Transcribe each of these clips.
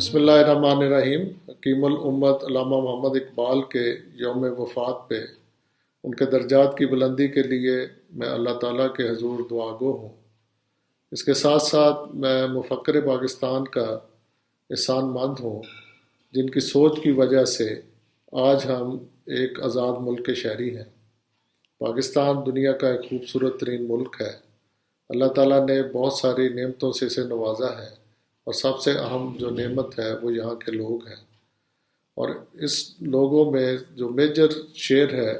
بسم اللہ الرحمن الرحیم۔ حکیم الامت علامہ محمد اقبال کے یوم وفات پہ ان کے درجات کی بلندی کے لیے میں اللہ تعالیٰ کے حضور دعا گو ہوں۔ اس کے ساتھ ساتھ میں مفکر پاکستان کا احسان مند ہوں، جن کی سوچ کی وجہ سے آج ہم ایک آزاد ملک کے شہری ہیں۔ پاکستان دنیا کا ایک خوبصورت ترین ملک ہے۔ اللہ تعالیٰ نے بہت ساری نعمتوں سے اسے نوازا ہے، اور سب سے اہم جو نعمت ہے وہ یہاں کے لوگ ہیں۔ اور اس لوگوں میں جو میجر شیئر ہے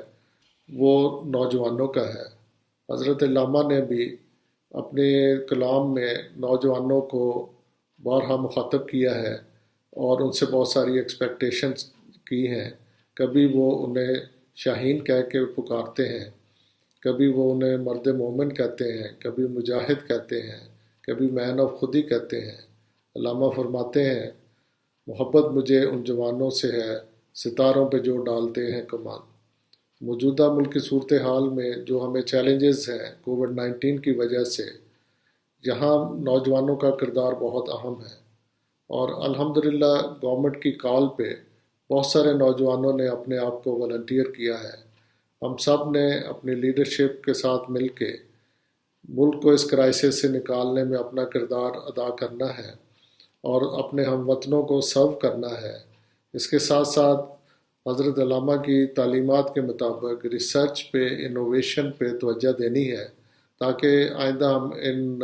وہ نوجوانوں کا ہے۔ حضرت علامہ نے بھی اپنے کلام میں نوجوانوں کو بارہا مخاطب کیا ہے اور ان سے بہت ساری ایکسپیکٹیشنز کی ہیں۔ کبھی وہ انہیں شاہین کہہ کے پکارتے ہیں، کبھی وہ انہیں مرد مومن کہتے ہیں، کبھی مجاہد کہتے ہیں، کبھی مین آف خودی کہتے ہیں۔ علامہ فرماتے ہیں، محبت مجھے ان جوانوں سے ہے ستاروں پہ جو ڈالتے ہیں کمان۔ موجودہ ملکی صورتحال میں جو ہمیں چیلنجز ہیں کووڈ-19 کی وجہ سے، یہاں نوجوانوں کا کردار بہت اہم ہے، اور الحمدللہ گورنمنٹ کی کال پہ بہت سارے نوجوانوں نے اپنے آپ کو والنٹیئر کیا ہے۔ ہم سب نے اپنی لیڈرشپ کے ساتھ مل کے ملک کو اس کرائسس سے نکالنے میں اپنا کردار ادا کرنا ہے اور اپنے ہم وطنوں کو سرو کرنا ہے۔ اس کے ساتھ ساتھ حضرت علامہ کی تعلیمات کے مطابق ریسرچ پہ، انوویشن پہ توجہ دینی ہے، تاکہ آئندہ ہم ان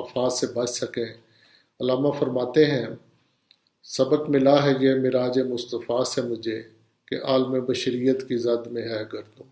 آفات سے بچ سکیں۔ علامہ فرماتے ہیں، سبق ملا ہے یہ معراج مصطفیٰ سے مجھے، کہ عالم بشریت کی زد میں ہے گردوں۔